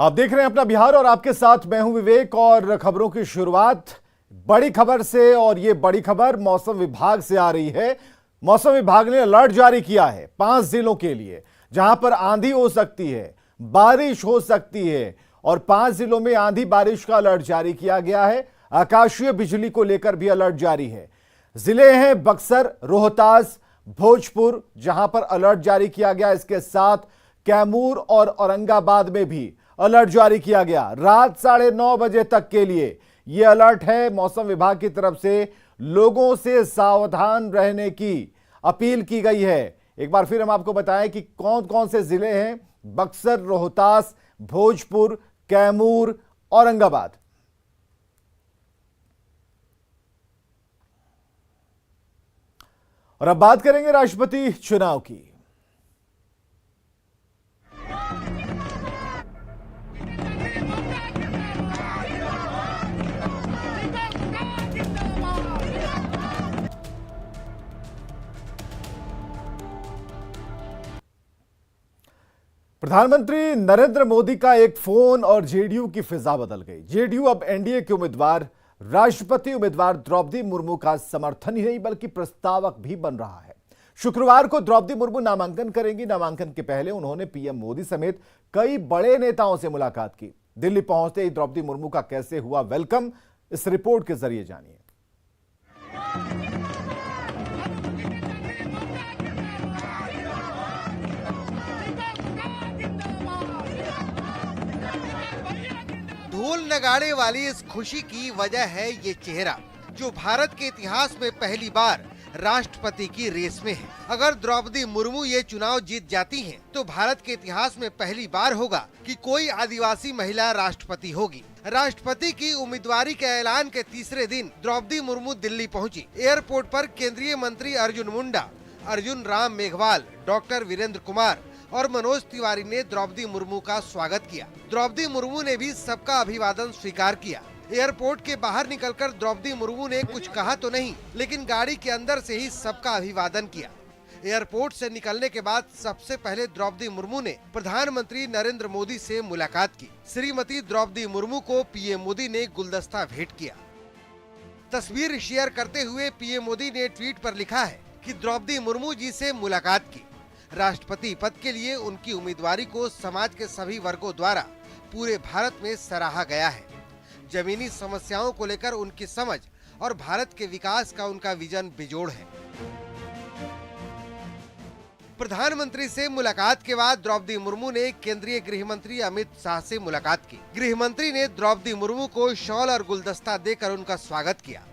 आप देख रहे हैं अपना बिहार और आपके साथ मैं हूं विवेक। और खबरों की शुरुआत बड़ी खबर से, और ये बड़ी खबर मौसम विभाग से आ रही है। मौसम विभाग ने अलर्ट जारी किया है 5 जिलों के लिए, जहां पर आंधी हो सकती है, बारिश हो सकती है, और 5 जिलों में आंधी बारिश का अलर्ट जारी किया गया है। आकाशीय बिजली को लेकर भी अलर्ट जारी है। जिले हैं बक्सर, रोहतास, भोजपुर, जहां पर अलर्ट जारी किया गया। इसके साथ कैमूर और औरंगाबाद में भी अलर्ट जारी किया गया। रात 9:30 बजे तक के लिए यह अलर्ट है। मौसम विभाग की तरफ से लोगों से सावधान रहने की अपील की गई है। एक बार फिर हम आपको बताएं कि कौन कौन से जिले हैं: बक्सर, रोहतास, भोजपुर, कैमूर, औरंगाबाद। और अब बात करेंगे राष्ट्रपति चुनाव की। प्रधानमंत्री नरेंद्र मोदी का एक फोन और जेडीयू की फिजा बदल गई। जेडीयू अब एनडीए के उम्मीदवार, राष्ट्रपति उम्मीदवार द्रौपदी मुर्मू का समर्थन ही नहीं बल्कि प्रस्तावक भी बन रहा है। शुक्रवार को द्रौपदी मुर्मू नामांकन करेंगी। नामांकन के पहले उन्होंने पीएम मोदी समेत कई बड़े नेताओं से मुलाकात की। दिल्ली पहुंचते ही द्रौपदी मुर्मू का कैसे हुआ वेलकम, इस रिपोर्ट के जरिए जानिए। ढोल नगाड़े वाली इस खुशी की वजह है ये चेहरा, जो भारत के इतिहास में पहली बार राष्ट्रपति की रेस में है। अगर द्रौपदी मुर्मू ये चुनाव जीत जाती हैं, तो भारत के इतिहास में पहली बार होगा कि कोई आदिवासी महिला राष्ट्रपति होगी। राष्ट्रपति की उम्मीदवारी के ऐलान के तीसरे दिन द्रौपदी मुर्मू दिल्ली पहुंची। एयरपोर्ट पर केंद्रीय मंत्री अर्जुन मुंडा, अर्जुन राम मेघवाल, डॉक्टर वीरेंद्र कुमार और मनोज तिवारी ने द्रौपदी मुर्मू का स्वागत किया। द्रौपदी मुर्मू ने भी सबका अभिवादन स्वीकार किया। एयरपोर्ट के बाहर निकलकर द्रौपदी मुर्मू ने कुछ कहा तो नहीं, लेकिन गाड़ी के अंदर से ही सबका अभिवादन किया। एयरपोर्ट से निकलने के बाद सबसे पहले द्रौपदी मुर्मू ने प्रधानमंत्री नरेंद्र मोदी से मुलाकात की। श्रीमती द्रौपदी मुर्मू को पीएम मोदी ने गुलदस्ता भेंट किया। तस्वीर शेयर करते हुए पीएम मोदी ने ट्वीट पर लिखा है कि द्रौपदी मुर्मू जी से मुलाकात की। राष्ट्रपति पद के लिए उनकी उम्मीदवारी को समाज के सभी वर्गों द्वारा पूरे भारत में सराहा गया है। जमीनी समस्याओं को लेकर उनकी समझ और भारत के विकास का उनका विजन बेजोड़ है। प्रधानमंत्री से मुलाकात के बाद द्रौपदी मुर्मू ने केंद्रीय गृह मंत्री अमित शाह से मुलाकात की। गृह मंत्री ने द्रौपदी मुर्मू को शॉल और गुलदस्ता देकर उनका स्वागत किया।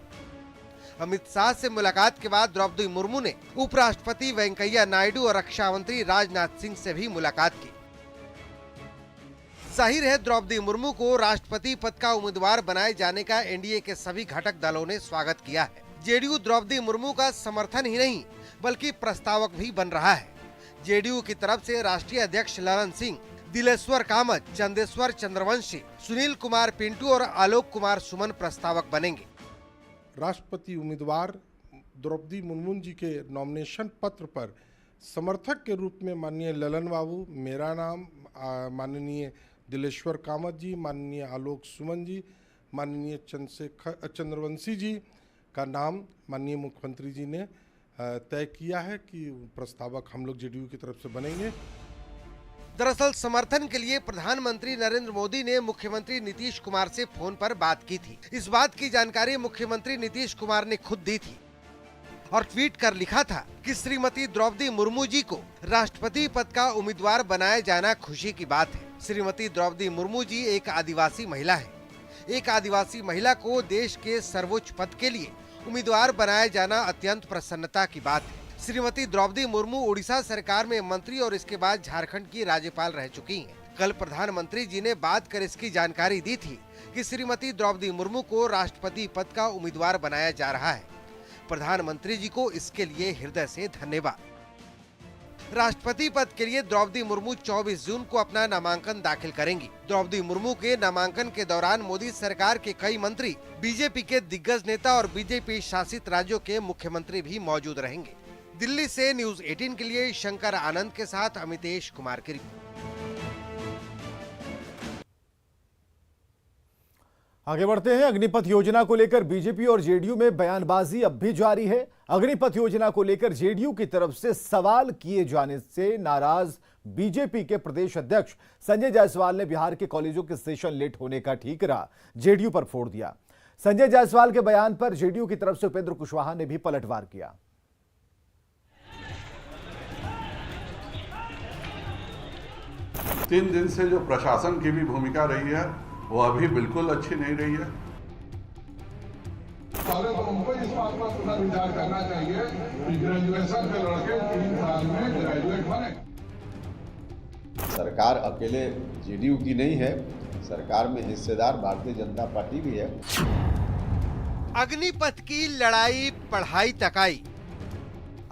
अमित शाह से मुलाकात के बाद द्रौपदी मुर्मू ने उपराष्ट्रपति वेंकैया नायडू और रक्षा मंत्री राजनाथ सिंह से भी मुलाकात की। जाहिर है, द्रौपदी मुर्मू को राष्ट्रपति पद का उम्मीदवार बनाए जाने का एनडीए के सभी घटक दलों ने स्वागत किया है। जेडीयू द्रौपदी मुर्मू का समर्थन ही नहीं बल्कि प्रस्तावक भी बन रहा है। जेडीयू की तरफ से राष्ट्रीय अध्यक्ष ललन सिंह, दिलेश्वर कामत, चंदेश्वर चंद्रवंशी, सुनील कुमार पिंटू और आलोक कुमार सुमन प्रस्तावक बनेंगे। राष्ट्रपति उम्मीदवार द्रौपदी मुर्मू जी के नॉमिनेशन पत्र पर समर्थक के रूप में माननीय ललन बाबू, मेरा नाम, माननीय दिलेश्वर कामत जी, माननीय आलोक सुमन जी, माननीय चंद्रवंशी जी का नाम माननीय मुख्यमंत्री जी ने तय किया है कि प्रस्तावक हम लोग जेडीयू की तरफ से बनेंगे। दरअसल समर्थन के लिए प्रधानमंत्री नरेंद्र मोदी ने मुख्यमंत्री नीतीश कुमार से फोन पर बात की थी। इस बात की जानकारी मुख्यमंत्री नीतीश कुमार ने खुद दी थी और ट्वीट कर लिखा था कि श्रीमती द्रौपदी मुर्मू जी को राष्ट्रपति पद का उम्मीदवार बनाया जाना खुशी की बात है। श्रीमती द्रौपदी मुर्मू जी एक आदिवासी महिला है। एक आदिवासी महिला को देश के सर्वोच्च पद के लिए उम्मीदवार बनाया जाना अत्यंत प्रसन्नता की बात है। श्रीमती द्रौपदी मुर्मू उड़ीसा सरकार में मंत्री और इसके बाद झारखंड की राज्यपाल रह चुकी हैं। कल प्रधानमंत्री जी ने बात कर इसकी जानकारी दी थी कि श्रीमती द्रौपदी मुर्मू को राष्ट्रपति पद का उम्मीदवार बनाया जा रहा है। प्रधानमंत्री जी को इसके लिए हृदय से धन्यवाद। राष्ट्रपति पद के लिए द्रौपदी मुर्मू 24 जून को अपना नामांकन दाखिल करेंगी। द्रौपदी मुर्मू के नामांकन के दौरान मोदी सरकार के कई मंत्री, बीजेपी के दिग्गज नेता और बीजेपी शासित राज्यों के मुख्यमंत्री भी मौजूद रहेंगे। दिल्ली से न्यूज 18 के लिए शंकर आनंद के साथ अमितेश कुमार की रिपोर्ट। आगे बढ़ते हैं। अग्निपथ योजना को लेकर बीजेपी और जेडीयू में बयानबाजी अब भी जारी है। अग्निपथ योजना को लेकर जेडीयू की तरफ से सवाल किए जाने से नाराज बीजेपी के प्रदेश अध्यक्ष संजय जायसवाल ने बिहार के कॉलेजों के सेशन लेट होने का ठीकरा जेडीयू पर फोड़ दिया। संजय जायसवाल के बयान पर जेडीयू की तरफ से उपेंद्र कुशवाहा ने भी पलटवार किया। तीन दिन से जो प्रशासन की भी भूमिका रही है वो अभी बिल्कुल अच्छी नहीं रही है। पहले तो उनको इस बात पर पुनर्विचार करना चाहिए कि ग्रेजुएशन के लड़के 3 साल में ग्रेजुएट बने। सरकार अकेले जेडीयू की नहीं है, सरकार में हिस्सेदार भारतीय जनता पार्टी भी है। अग्निपथ की लड़ाई पढ़ाई तक आई।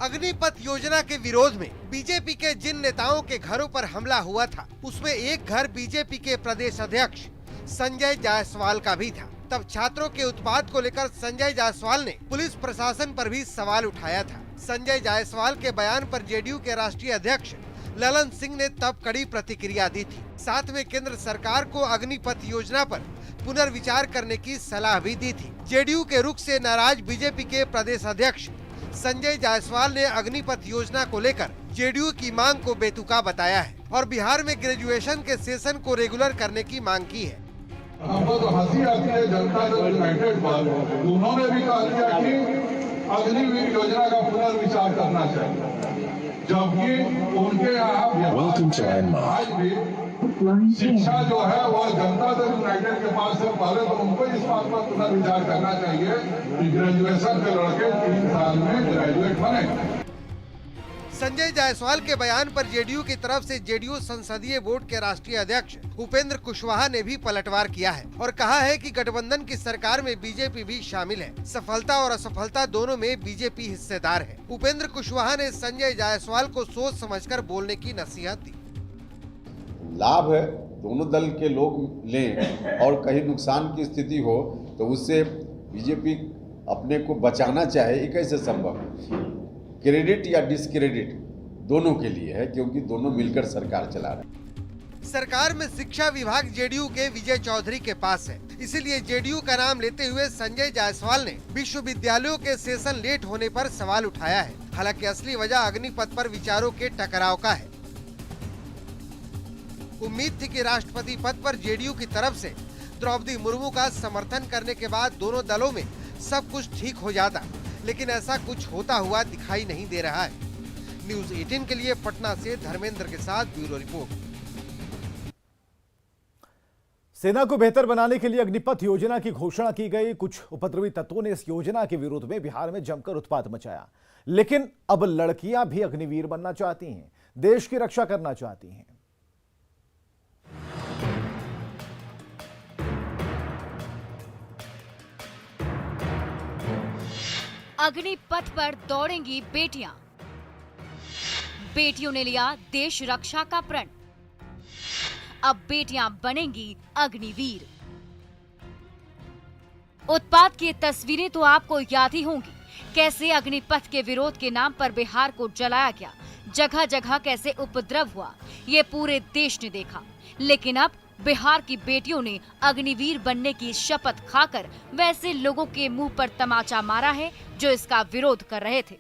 अग्निपथ योजना के विरोध में बीजेपी के जिन नेताओं के घरों पर हमला हुआ था उसमें एक घर बीजेपी के प्रदेश अध्यक्ष संजय जायसवाल का भी था। तब छात्रों के उत्पात को लेकर संजय जायसवाल ने पुलिस प्रशासन पर भी सवाल उठाया था। संजय जायसवाल के बयान पर जेडीयू के राष्ट्रीय अध्यक्ष ललन सिंह ने तब कड़ी प्रतिक्रिया दी थी। साथ में केंद्र सरकार को अग्निपथ योजना पर पुनर्विचार करने की सलाह भी दी थी। जेडीयू के रुख से नाराज बीजेपी के प्रदेश अध्यक्ष संजय जायसवाल ने अग्निपथ योजना को लेकर जेडीयू की मांग को बेतुका बताया है और बिहार में ग्रेजुएशन के सेशन को रेगुलर करने की मांग की है। हमको तो हंसी आती है जनता दल यूनाइटेड पर। उन्होंने भी कहा दिया कि अग्निवीर योजना का पुनर्विचार करना चाहिए, जबकि उनके यहाँ आज भी शिक्षा जो है वह जनता दल यूनाइटेड के पास है। पहले तो उनको इस बात पर पुनर्विचार करना चाहिए कि ग्रेजुएशन के लड़के 3 साल में ग्रेजुएट बने। संजय जायसवाल के बयान पर जेडीयू की तरफ से जेडीयू संसदीय बोर्ड के राष्ट्रीय अध्यक्ष उपेंद्र कुशवाहा ने भी पलटवार किया है और कहा है कि गठबंधन की सरकार में बीजेपी भी शामिल है। सफलता और असफलता दोनों में बीजेपी हिस्सेदार है। उपेंद्र कुशवाहा ने संजय जायसवाल को सोच समझकर बोलने की नसीहत दी। लाभ है दोनों दल के लोग लें और कहीं नुकसान की स्थिति हो तो उससे बीजेपी अपने को बचाना चाहे, ये कैसे संभव है? क्रेडिट या डिसक्रेडिट दोनों के लिए है, क्योंकि दोनों मिलकर सरकार चला रहे हैं। सरकार में शिक्षा विभाग जेडीयू के विजय चौधरी के पास है, इसीलिए जेडीयू का नाम लेते हुए संजय जायसवाल ने विश्वविद्यालयों के सेशन लेट होने पर सवाल उठाया है। हालांकि असली वजह अग्निपथ पर विचारों के टकराव का है। उम्मीद थी कि राष्ट्रपति पद पर जेडीयू की तरफ से द्रौपदी मुर्मू का समर्थन करने के बाद दोनों दलों में सब कुछ ठीक हो जाता, लेकिन ऐसा कुछ होता हुआ दिखाई नहीं दे रहा है। न्यूज़ 18 के लिए पटना से धर्मेंद्र के साथ ब्यूरो रिपोर्ट। सेना को बेहतर बनाने के लिए अग्निपथ योजना की घोषणा की गई। कुछ उपद्रवी तत्वों ने इस योजना के विरोध में बिहार में जमकर उत्पात मचाया, लेकिन अब लड़कियां भी अग्निवीर बनना चाहती हैं, देश की रक्षा करना चाहती हैं। अग्निपथ पर दौड़ेंगी बेटियां। बेटियों ने लिया देश रक्षा का प्रण। अब बेटियां बनेंगी अग्निवीर। उत्पात की तस्वीरें तो आपको याद ही होंगी। कैसे अग्निपथ के विरोध के नाम पर बिहार को जलाया गया, जगह जगह कैसे उपद्रव हुआ, ये पूरे देश ने देखा। लेकिन अब बिहार की बेटियों ने अग्निवीर बनने की शपथ खाकर वैसे लोगों के मुंह पर तमाचा मारा है जो इसका विरोध कर रहे थे।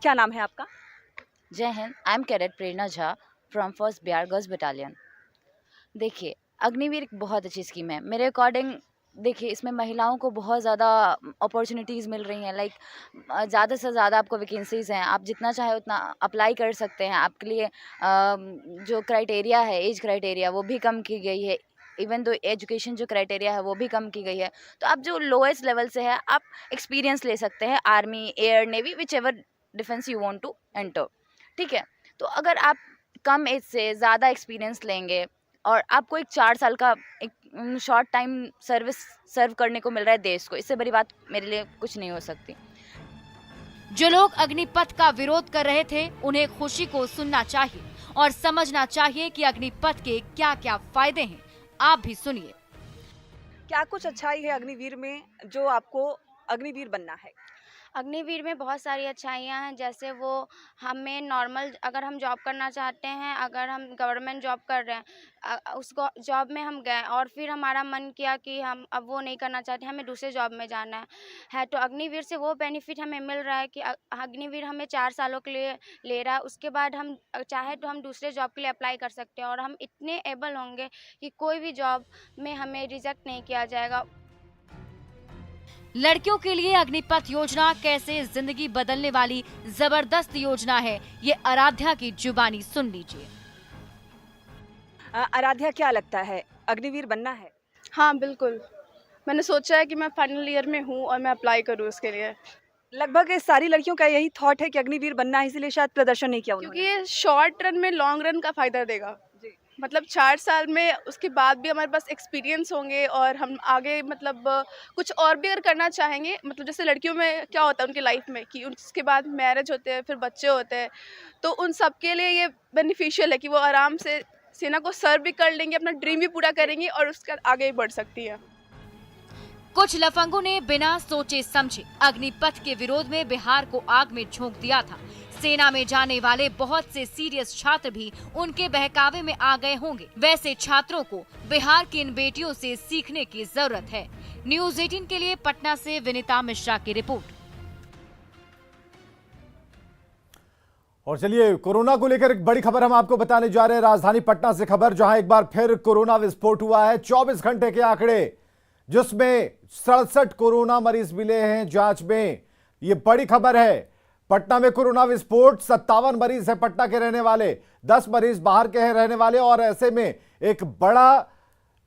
क्या नाम है आपका? जय Hind. I am cadet Prerna Jha from 1st Bihar girls battalion. देखिए, अग्निवीर एक बहुत अच्छी स्कीम है मेरे अकॉर्डिंग। देखिए, इसमें महिलाओं को बहुत ज़्यादा अपॉर्चुनिटीज़ मिल रही हैं। लाइक ज़्यादा से ज़्यादा आपको वैकेंसीज़ हैं, आप जितना चाहे उतना अप्लाई कर सकते हैं। आपके लिए जो क्राइटेरिया है, एज क्राइटेरिया, वो भी कम की गई है। इवन दो एजुकेशन जो क्राइटेरिया है वो भी कम की गई है। तो आप जो लोएस्ट लेवल से है, आप एक्सपीरियंस ले सकते हैं, army, air, navy, whichever defence you want to enter. ठीक है, तो अगर आप कम एज से ज़्यादा एक्सपीरियंस लेंगे और आपको एक 4 साल का एक शॉर्ट टाइम सर्विस सर्व करने को मिल रहा है देश को, इससे बड़ी बात मेरे लिए कुछ नहीं हो सकती। जो लोग अग्निपथ का विरोध कर रहे थे, उन्हें खुशी को सुनना चाहिए और समझना चाहिए कि अग्निपथ के क्या क्या फायदे हैं। आप भी सुनिए। क्या कुछ अच्छाई है अग्निवीर में जो आपको अग्निवीर बनना है? अग्निवीर में बहुत सारी अच्छाइयाँ हैं, जैसे वो हमें नॉर्मल अगर हम जॉब करना चाहते हैं, अगर हम गवर्नमेंट जॉब कर रहे हैं, उस जॉब में हम गए और फिर हमारा मन किया कि हम अब वो नहीं करना चाहते, हमें दूसरे जॉब में जाना है तो अग्निवीर से वो बेनिफिट हमें मिल रहा है कि अग्निवीर हमें 4 सालों के लिए ले रहा है। उसके बाद हम चाहे तो हम दूसरे जॉब के लिए अप्लाई कर सकते हैं और हम इतने एबल होंगे कि कोई भी जॉब में हमें रिजेक्ट नहीं किया जाएगा। लड़कियों के लिए अग्निपथ योजना कैसे जिंदगी बदलने वाली जबरदस्त योजना है, ये आराध्या की जुबानी सुन लीजिए। आराध्या, क्या लगता है, अग्निवीर बनना है? हाँ बिल्कुल, मैंने सोचा है कि मैं फाइनल ईयर में हूँ और मैं अप्लाई करूँ उसके लिए। लगभग सारी लड़कियों का यही थॉट है कि अग्निवीर बनना है, इसीलिए शायद प्रदर्शन नहीं किया उन्होंने। क्योंकि ये शॉर्ट रन में लॉन्ग रन का फायदा देगा। मतलब 4 साल में उसके बाद भी हमारे पास एक्सपीरियंस होंगे और हम आगे मतलब कुछ और भी अगर करना चाहेंगे, मतलब जैसे लड़कियों में क्या होता है उनकी लाइफ में कि उसके बाद मैरिज होते हैं, फिर बच्चे होते हैं, तो उन सब के लिए ये बेनिफिशियल है कि वो आराम से सेना को सर्व भी कर लेंगे, अपना ड्रीम भी पूरा करेंगे और उसके आगे ही बढ़ सकती है। कुछ लफंगों ने बिना सोचे समझे अग्निपथ के विरोध में बिहार को आग में झोंक दिया था। सेना में जाने वाले बहुत से सीरियस छात्र भी उनके बहकावे में आ गए होंगे। वैसे छात्रों को बिहार की इन बेटियों से सीखने की जरूरत है। न्यूज़ 18 के लिए पटना से विनीता मिश्रा की रिपोर्ट। और चलिए, कोरोना को लेकर एक बड़ी खबर हम आपको बताने जा रहे हैं। राजधानी पटना से खबर, जहां एक बार फिर कोरोना विस्फोट हुआ है। 24 घंटे के आंकड़े, जिसमें 67 कोरोना मरीज मिले हैं जांच में। ये बड़ी खबर है। पटना में कोरोना विस्फोट, 57 मरीज है पटना के रहने वाले, 10 मरीज बाहर के हैं रहने वाले। और ऐसे में एक बड़ा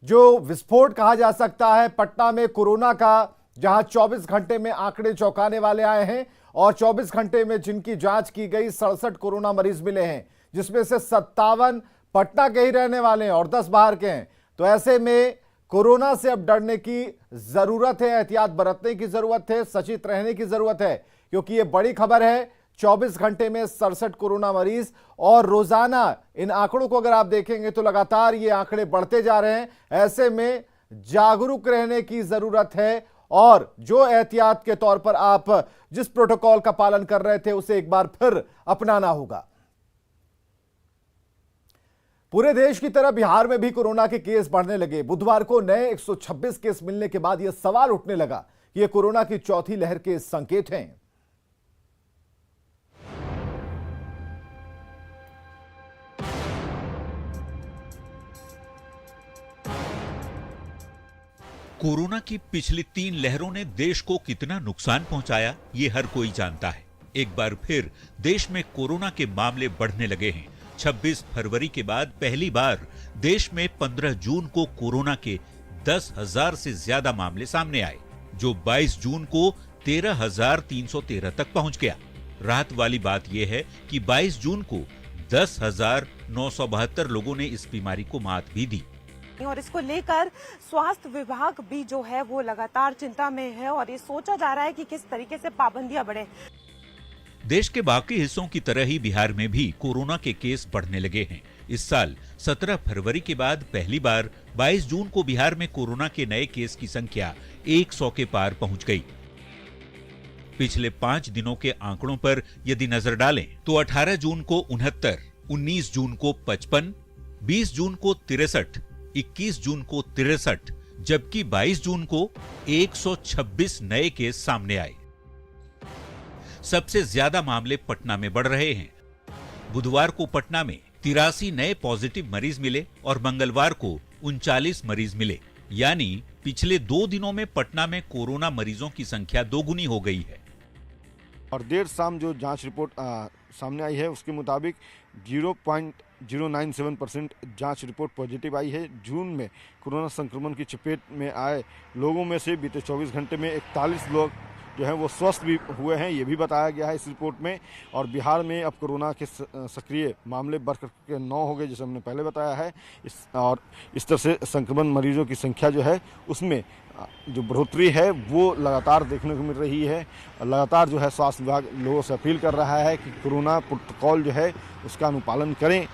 जो विस्फोट कहा जा सकता है पटना में कोरोना का, जहां 24 घंटे में आंकड़े चौंकाने वाले आए हैं। और 24 घंटे में जिनकी जांच की गई 67 कोरोना मरीज मिले हैं, जिसमें से 57 पटना के ही रहने वाले हैं और 10 बाहर के हैं। तो ऐसे में कोरोना से अब डरने की जरूरत है, एहतियात बरतने की जरूरत है, सचेत रहने की जरूरत है, क्योंकि ये बड़ी खबर है। 24 घंटे में 67 कोरोना मरीज, और रोजाना इन आंकड़ों को अगर आप देखेंगे तो लगातार ये आंकड़े बढ़ते जा रहे हैं। ऐसे में जागरूक रहने की जरूरत है और जो एहतियात के तौर पर आप जिस प्रोटोकॉल का पालन कर रहे थे उसे एक बार फिर अपनाना होगा। पूरे देश की तरह बिहार में भी कोरोना के केस बढ़ने लगे। बुधवार को नए 126 केस मिलने के बाद यह सवाल उठने लगा कि यह कोरोना की चौथी लहर के संकेत हैं। कोरोना की पिछली 3 लहरों ने देश को कितना नुकसान पहुंचाया, ये हर कोई जानता है। एक बार फिर देश में कोरोना के मामले बढ़ने लगे हैं। 26 फरवरी के बाद पहली बार देश में 15 जून को कोरोना के 10,000 से ज्यादा मामले सामने आए, जो 22 जून को 13,313 तक पहुंच गया। राहत वाली बात यह है कि 22 जून को 10,972 लोगों ने इस बीमारी को मात भी दी। और इसको लेकर स्वास्थ्य विभाग भी जो है वो लगातार चिंता में है और ये सोचा जा रहा है कि किस तरीके से पाबंदियां बढ़े। देश के बाकी हिस्सों की तरह ही बिहार में भी कोरोना के केस बढ़ने लगे हैं। इस साल 17 फरवरी के बाद पहली बार 22 जून को बिहार में कोरोना के नए केस की संख्या 100 के पार पहुंच गई। पिछले 5 दिनों के आंकड़ों पर यदि नजर डालें तो 18 जून को 69, 19 जून को 55, 20 जून को 63, 21 जून को 63, जबकि 22 जून को 126 नए केस सामने आए। सबसे ज्यादा मामले पटना में बढ़ रहे हैं। बुधवार को पटना में 83 नए पॉजिटिव मरीज मिले और मंगलवार को 39 मरीज मिले, यानी पिछले 2 दिनों में पटना में कोरोना मरीजों की संख्या 2 गुनी हो गई है। और देर शाम जो जांच रिपोर्ट सामने आई है उसके मुताबिक 0.097% जांच रिपोर्ट पॉजिटिव आई है। जून में कोरोना संक्रमण की चपेट में आए लोगों में से बीते 24 घंटे में 41 लोग जो हैं वो स्वस्थ भी हुए हैं, ये भी बताया गया है इस रिपोर्ट में। और बिहार में अब कोरोना के सक्रिय मामले बढ़कर के 9 हो गए, जैसे हमने पहले बताया है। और इस तरह से संक्रमण मरीजों की संख्या जो है उसमें जो बढ़ोतरी है वो लगातार देखने को मिल रही है। लगातार जो है स्वास्थ्य विभाग लोगों से अपील कर रहा है कि कोरोना प्रोटोकॉल जो है उसका अनुपालन करें।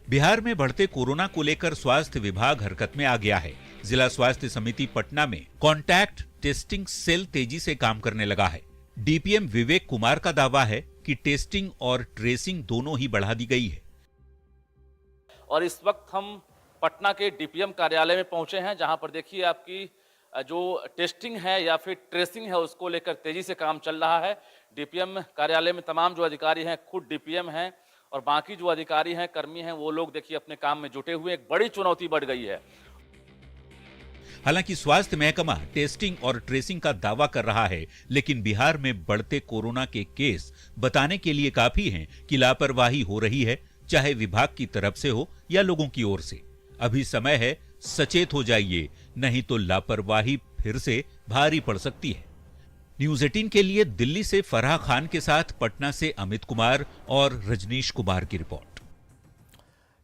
बिहार में बढ़ते कोरोना को लेकर स्वास्थ्य विभाग हरकत में आ गया है। जिला स्वास्थ्य समिति पटना में कॉन्टैक्ट टेस्टिंग सेल तेजी से काम करने लगा है। डीपीएम विवेक कुमार का दावा है कि टेस्टिंग और ट्रेसिंग दोनों ही बढ़ा दी गई है। और इस वक्त हम पटना के डीपीएम कार्यालय में पहुंचे हैं, जहां पर देखिए आपकी जो टेस्टिंग है या फिर ट्रेसिंग है उसको लेकर तेजी से काम चल रहा है। डीपीएम कार्यालय में तमाम जो अधिकारी हैं खुद डीपीएम हैं और बाकी जो अधिकारी हैं, कर्मी हैं, वो लोग देखिए अपने काम में जुटे हुए। एक बड़ी चुनौती बढ़ गई है। हालांकि स्वास्थ्य महकमा टेस्टिंग और ट्रेसिंग का दावा कर रहा है, लेकिन बिहार में बढ़ते कोरोना के केस बताने के लिए काफी हैं कि लापरवाही हो रही है, चाहे विभाग की तरफ से हो या लोगों की ओर से। अभी समय है, सचेत हो जाइए, नहीं तो लापरवाही फिर से भारी पड़ सकती है। न्यूज़ 18 के लिए दिल्ली से फराह खान के साथ पटना से अमित कुमार और रजनीश कुमार की रिपोर्ट।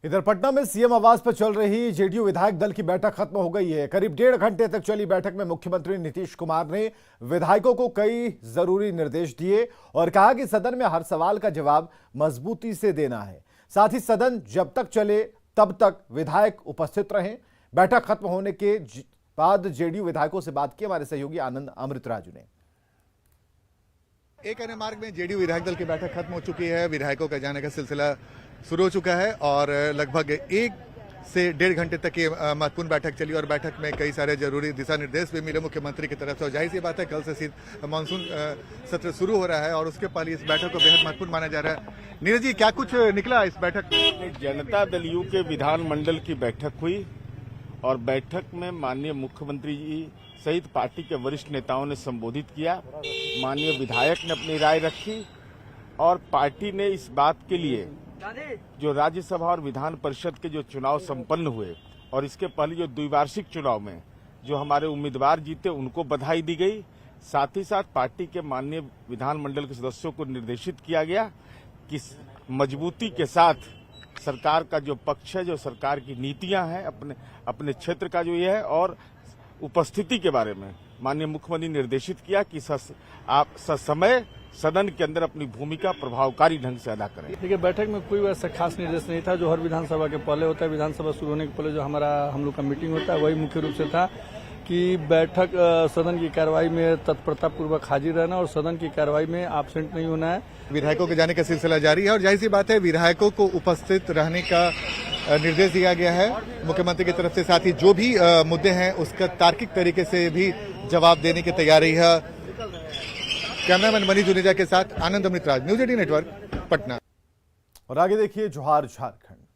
इधर पटना में सीएम आवास पर चल रही जेडीयू विधायक दल की बैठक खत्म हो गई है। करीब 1.5 घंटे तक चली बैठक में मुख्यमंत्री नीतीश कुमार ने विधायकों को कई जरूरी निर्देश दिए और कहा कि सदन में हर सवाल का जवाब मजबूती से देना है। साथ ही सदन जब तक चले तब तक विधायक उपस्थित रहें। बैठक खत्म होने के बाद जेडीयू विधायकों से बात की हमारे सहयोगी आनंद अमृतराजू ने। एक अन्य मार्ग में जेडीयू विधायक दल की बैठक खत्म हो चुकी है। विधायकों का जाने का सिलसिला शुरू हो चुका है और लगभग 1 से 1.5 घंटे तक ये महत्वपूर्ण बैठक चली और बैठक में कई सारे जरूरी दिशा निर्देश भी मिले मुख्यमंत्री की तरफ से। और जाहिर सी बात है, कल से मानसून सत्र शुरू हो रहा है और उसके पहले इस बैठक को बेहद महत्वपूर्ण माना जा रहा है। नीरज जी, क्या कुछ निकला इस बैठक में? जनता दल यू के विधानमंडल की बैठक हुई और बैठक में माननीय मुख्यमंत्री जी सहित पार्टी के वरिष्ठ नेताओं ने संबोधित किया। माननीय विधायक ने अपनी राय रखी और पार्टी ने इस बात के लिए जो राज्यसभा और विधान परिषद के जो चुनाव संपन्न हुए और इसके पहले जो द्विवार्षिक चुनाव में जो हमारे उम्मीदवार जीते उनको बधाई दी गई। साथ ही साथ पार्टी के माननीय विधानमंडल के सदस्यों को निर्देशित किया गया कि मजबूती के साथ सरकार का जो पक्ष है, जो सरकार की नीतियां हैं, अपने क्षेत्र का जो ये है और उपस्थिति के बारे में माननीय मुख्यमंत्री निर्देशित किया कि आप ससमय सदन के अंदर अपनी भूमिका प्रभावकारी ढंग से अदा करें। देखिए, बैठक में कोई वैसा खास निर्देश नहीं था जो हर विधानसभा के पहले होता है। विधानसभा शुरू होने के पहले जो हम लोग का मीटिंग होता है वही मुख्य रूप से था कि बैठक सदन की कार्रवाई में तत्परता पूर्वक हाजिर रहना और सदन की कार्रवाई में एब्सेंट नहीं होना है। विधायकों के जाने का सिलसिला जारी है और जाहिर सी बात है, विधायकों को उपस्थित रहने का निर्देश दिया गया है मुख्यमंत्री की तरफ से। साथ ही जो भी मुद्दे हैं उसका तार्किक तरीके से भी जवाब देने की तैयारी है। कैमरामैन मनीष जुनेजा के साथ आनंद अमृतराज, न्यूज़ 18 नेटवर्क, पटना। और आगे देखिए जोहार झारखंड।